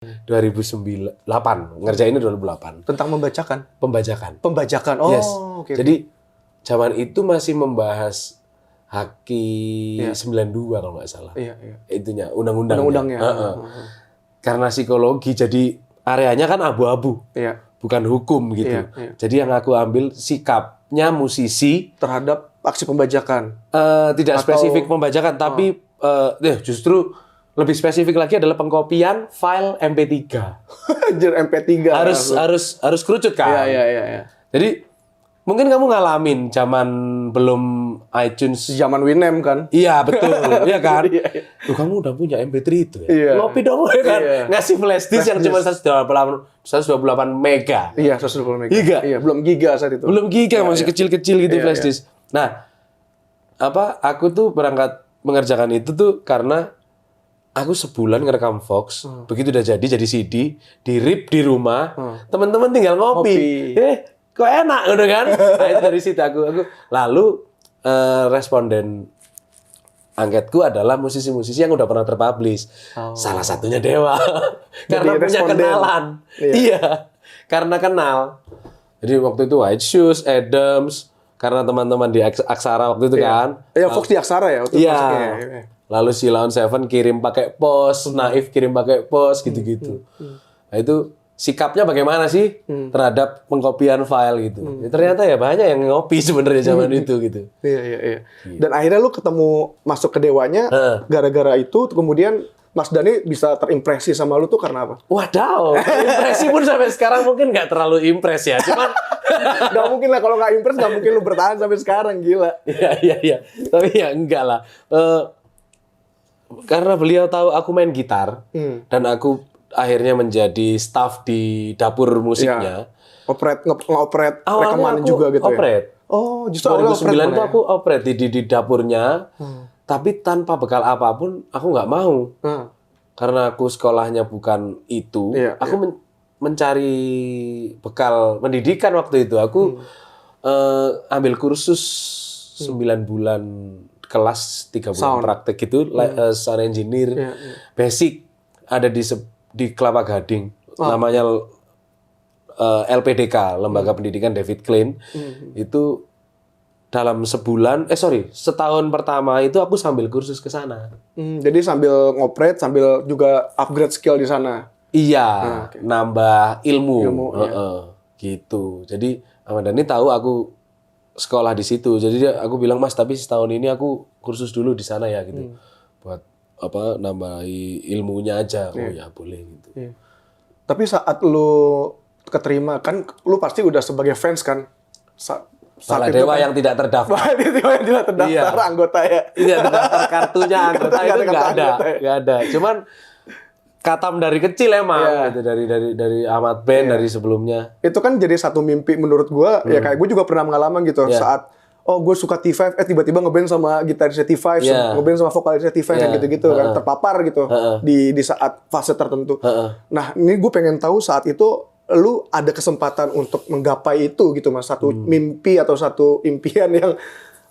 2008 ngerjainnya 2008 Tentang membacakan. pembajakan. Oh, Yes. oke. Jadi zaman itu masih membahas Haki Iya. 92 kalau nggak salah. Iya. Itunya undang-undangnya. Undang-undangnya. Heeh. Karena psikologi jadi areanya kan abu-abu, Iya. bukan hukum gitu. Iya. Jadi yang aku ambil sikapnya musisi Terhadap aksi pembajakan. tidak Atau- spesifik pembajakan, tapi justru lebih spesifik lagi adalah pengkopian file MP3. Anjir, MP3. harus kerucut kan. Iya. Jadi mungkin kamu ngalamin zaman belum iTunes. Zaman Winem kan. Iya betul, iya kan. Iya. Tuh kamu udah punya MP3 itu ya. Iya. Ngopi dong ya kan. Iya. Ngasih flash disk yang cuma 128 mega. Iya, 120 mega. Giga. Iya, belum giga saat itu. Belum giga, masih kecil-kecil gitu Iya, flash disk. Nah, aku tuh berangkat mengerjakan itu tuh karena aku sebulan ngerekam Vox, begitu udah jadi CD, di-rip di rumah, teman-teman tinggal ngopi. Kok enak udah kan? Nah, itu dari situ aku lalu responden angketku adalah musisi-musisi yang udah pernah terpublish. Salah satunya Dewa. Karena punya responden. kenalan. Iya. Karena kenal. Jadi waktu itu White Shoes, Adams, karena teman-teman di Aksara waktu itu kan. Iya, Fox di Aksara ya waktu itu Iya. masuknya. Iya. Lalu si Lawn Seven kirim pakai pos, Naif kirim pakai pos, gitu-gitu. Nah itu sikapnya bagaimana sih terhadap pengkopian file gitu. Ya, ternyata ya banyak yang ngopi sebenarnya zaman itu gitu. Iya. Dan akhirnya lu ketemu masuk ke Dewanya gara-gara itu, kemudian Mas Dhani bisa terimpresi sama lu tuh karena apa? Wadaw, impresi pun sampai sekarang mungkin nggak terlalu impress ya. Cuman Gak mungkin lah kalau nggak impress, nggak mungkin lu bertahan sampai sekarang, gila. Iya. Tapi ya enggak lah. Karena beliau tahu aku main gitar dan aku akhirnya menjadi staff di dapur musiknya. Nge-operate Awalnya rekaman aku juga gitu operate. ya? Oh, justru awalnya 2009 tuh operate aku operate di dapurnya, tapi tanpa bekal apapun aku nggak mau. Karena aku sekolahnya bukan itu, aku mencari bekal pendidikan waktu itu. Aku ambil kursus 9 bulan kelas 3 bulan Sound. praktek gitu, sound engineer, basic ada di Kelapa Gading, namanya LPDK, Lembaga Pendidikan David Klein. Itu dalam setahun pertama itu aku sambil kursus ke sana. Jadi sambil ngoperate, sambil juga upgrade skill di sana. Iya, nambah ilmu. Gitu. Jadi Ahmad Dhani tahu aku sekolah di situ. Jadi aku bilang, Mas, tapi setahun ini aku kursus dulu di sana ya gitu. Buat nambahi ilmunya aja. Oh ya boleh gitu. Tapi saat lu keterima, kan lu pasti udah sebagai fans kan? Salah Dewa yang tidak terdaftar. Dewa yang tidak terdaftar anggota ya. Iya, terdaftar kartunya anggota itu nggak ada. Cuman katam dari kecil emang gitu, dari Ahmad Band dari sebelumnya. Itu kan jadi satu mimpi menurut gua, ya kayak gue juga pernah mengalami gitu saat gue suka T5, tiba-tiba ngeband sama gitarisnya T5, ngeband sama vokalisnya T5 kan gitu-gitu kan, terpapar gitu di saat fase tertentu. Nah, ini gue pengen tahu saat itu lu ada kesempatan untuk menggapai itu gitu Mas, satu mimpi atau satu impian yang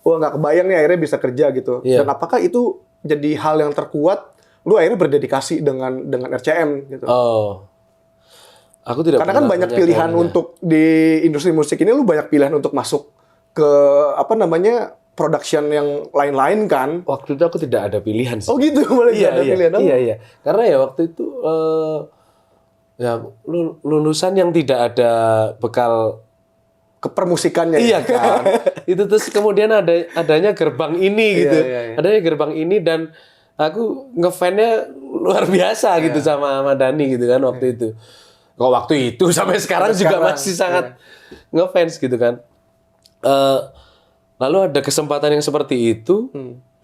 nggak kebayang nih akhirnya bisa kerja gitu. Dan apakah itu jadi hal yang terkuat lu akhirnya berdedikasi dengan RCM gitu? Aku tidak. Karena kan banyak pilihan untuk di industri musik ini, lu banyak pilihan untuk masuk ke production yang lain-lain kan? Waktu itu aku tidak ada pilihan sih. Oh gitu, malah tidak ada pilihan. Iya. Karena ya waktu itu lulusan yang tidak ada bekal kepermusikannya. Iya kan. Itu terus kemudian adanya gerbang ini gitu. Adanya gerbang ini dan aku ngefansnya luar biasa gitu sama Ahmad Dhani gitu kan waktu itu. Kok waktu itu sampai sekarang juga masih sangat ngefans gitu kan. Lalu ada kesempatan yang seperti itu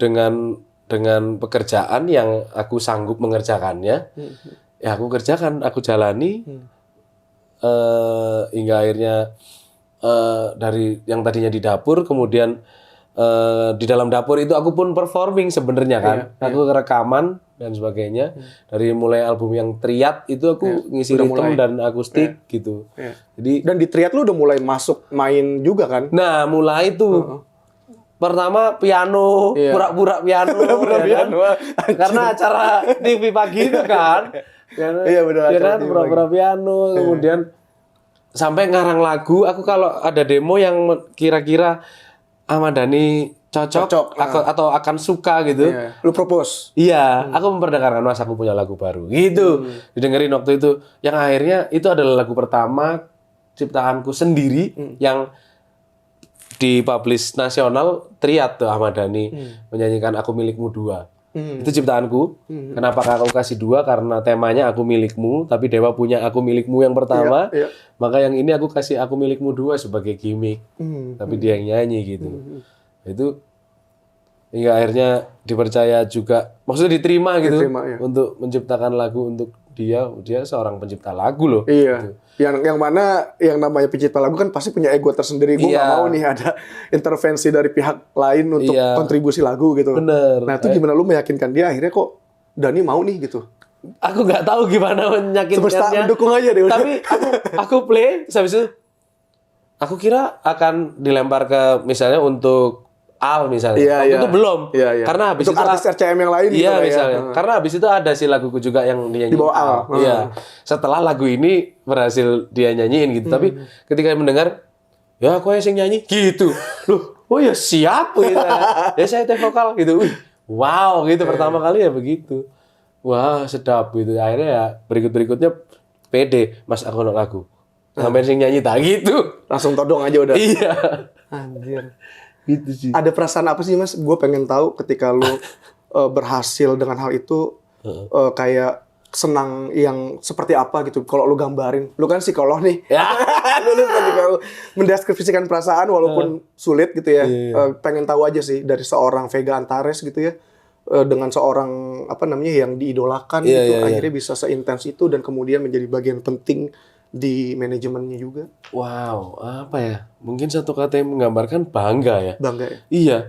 dengan pekerjaan yang aku sanggup mengerjakannya. Ya aku kerjakan, aku jalani hingga akhirnya dari yang tadinya di dapur kemudian di dalam dapur itu aku pun performing sebenarnya kan. Aku rekaman dan sebagainya. Dari mulai album yang Triad itu aku ngisi rhythm dan akustik gitu. Jadi dan di Triad lu udah mulai masuk main juga kan? Nah, mulai itu pertama piano, pura-pura piano, Pura-pura piano. Karena acara TV pagi itu kan. Iya benar. Ya kan, pura-pura piano, kemudian sampai ngarang lagu. Aku kalau ada demo yang kira-kira Ahmad Dhani cocok atau akan suka gitu. Lu propose. Iya, aku memperdengarkan, Mas, aku punya lagu baru. Gitu. Didengerin waktu itu. Yang akhirnya itu adalah lagu pertama ciptaanku sendiri yang dipublish nasional, Triad tuh Ahmad Dhani menyanyikan Aku Milikmu 2. Itu ciptaanku. Kenapa aku kasih 2? Karena temanya Aku Milikmu, tapi Dewa punya Aku Milikmu yang pertama. Maka yang ini aku kasih Aku Milikmu 2 sebagai gimmick. Tapi dia yang nyanyi gitu. Itu hingga akhirnya dipercaya juga, maksudnya diterima gitu untuk menciptakan lagu untuk dia seorang pencipta lagu loh. Iya. Gitu. Yang mana yang namanya pencipta lagu kan pasti punya ego tersendiri. Gue nggak mau nih ada intervensi dari pihak lain untuk kontribusi lagu gitu. Bener. Nah itu gimana lu meyakinkan dia akhirnya kok Dhani mau nih gitu? Aku nggak tahu gimana meyakinkannya. Semesta mendukung aja deh. Tapi aku play, habis itu aku kira akan dilempar ke misalnya untuk Al misalnya. Waktu itu belum. Karena habis untuk itu artis RCM yang lain iya, gitu misalnya. Karena habis itu ada sih laguku juga yang dia nyanyiin. Di bawah Al. Iya. Setelah lagu ini berhasil dia nyanyiin gitu. Tapi ketika mendengar, ya aku yang nyanyi gitu. Loh, oh ya siap gitu. Ya saya teh vokal gitu. Wow, gitu pertama kali ya begitu. Wah, sedap gitu. Akhirnya ya berikut-berikutnya pede, Mas aku nak lagu. Sampai sing nyanyi tak gitu. Langsung todong aja udah. Iya. Anjir. Gitu sih. Ada perasaan apa sih Mas? Gue pengen tahu ketika lu berhasil dengan hal itu, kayak senang yang seperti apa gitu. Kalau lu gambarin, lu kan psikolog nih. Ya. Lu ketika mendeskripsikan perasaan walaupun sulit gitu ya. Pengen tahu aja sih dari seorang Vega Antares gitu ya. Dengan seorang apa namanya yang diidolakan gitu, akhirnya bisa seintens itu dan kemudian menjadi bagian penting di manajemennya juga. Wow, apa ya? Mungkin satu kata yang menggambarkan bangga ya. Bangga ya? Iya.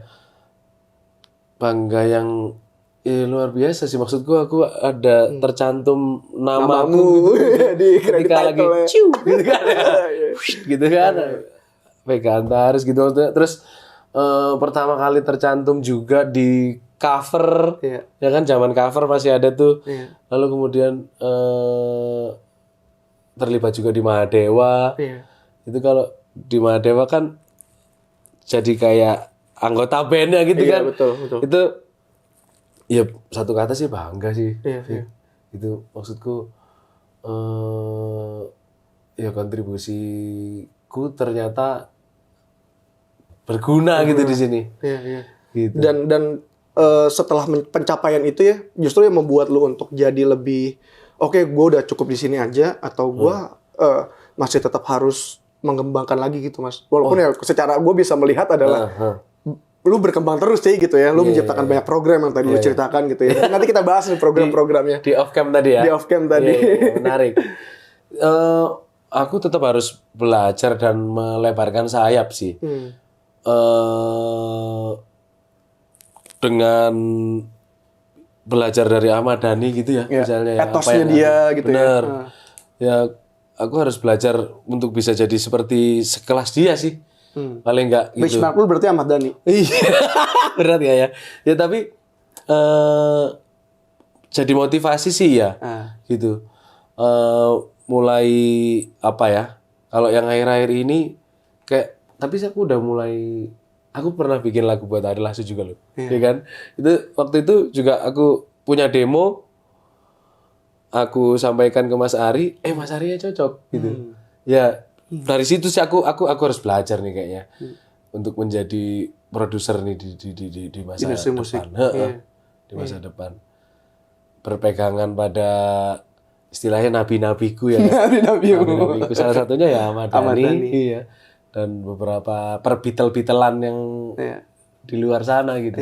Bangga yang luar biasa sih. Maksudku aku ada tercantum namaku gitu. Di kredit title ciu, gitu kan ya. Gitu kan. Vega Antares gitu. Terus pertama kali tercantum juga di cover. Ya kan, zaman cover masih ada tuh. Lalu kemudian terlibat juga di Mahadewa. Itu kalau di Mahadewa kan jadi kayak anggota bandnya gitu kan. Betul. Itu ya satu kata sih bangga sih. Itu maksudku ya kontribusiku ternyata berguna gitu di sini. Gitu. Dan setelah pencapaian itu ya justru yang membuat lu untuk jadi lebih oke, gue udah cukup di sini aja atau gue masih tetap harus mengembangkan lagi gitu Mas. Walaupun ya secara gue bisa melihat adalah lu berkembang terus sih gitu ya. Lu menciptakan banyak program yang tadi lu ceritakan gitu ya. Nanti kita bahas nih program-programnya. Di off cam tadi ya. Di off cam tadi. Menarik. Aku tetap harus belajar dan melebarkan sayap sih. Dengan belajar dari Ahmad Dhani gitu ya, misalnya ya, etosnya dia gitu bener. Ya aku harus belajar untuk bisa jadi seperti sekelas dia sih. Paling enggak gitu. Benchmark lu berarti Ahmad Dhani. Iya. Berat ya. Ya tapi jadi motivasi sih ya. Gitu. Mulai apa ya? Kalau yang akhir-akhir ini kayak tapi aku udah mulai, aku pernah bikin lagu buat Ari Lasso juga loh. Ya kan? Itu waktu itu juga aku punya demo, aku sampaikan ke Mas Ari, Mas Ari ya cocok gitu. Ya dari situ sih aku harus belajar nih kayaknya untuk menjadi produser nih di masa depan. Di masa depan. Berpegangan pada istilahnya nabi-nabiku ya. Nabi-nabiku salah satunya ya Ahmad Dhani. Iya. Dan beberapa perbitel-bitelan yang di luar sana gitu.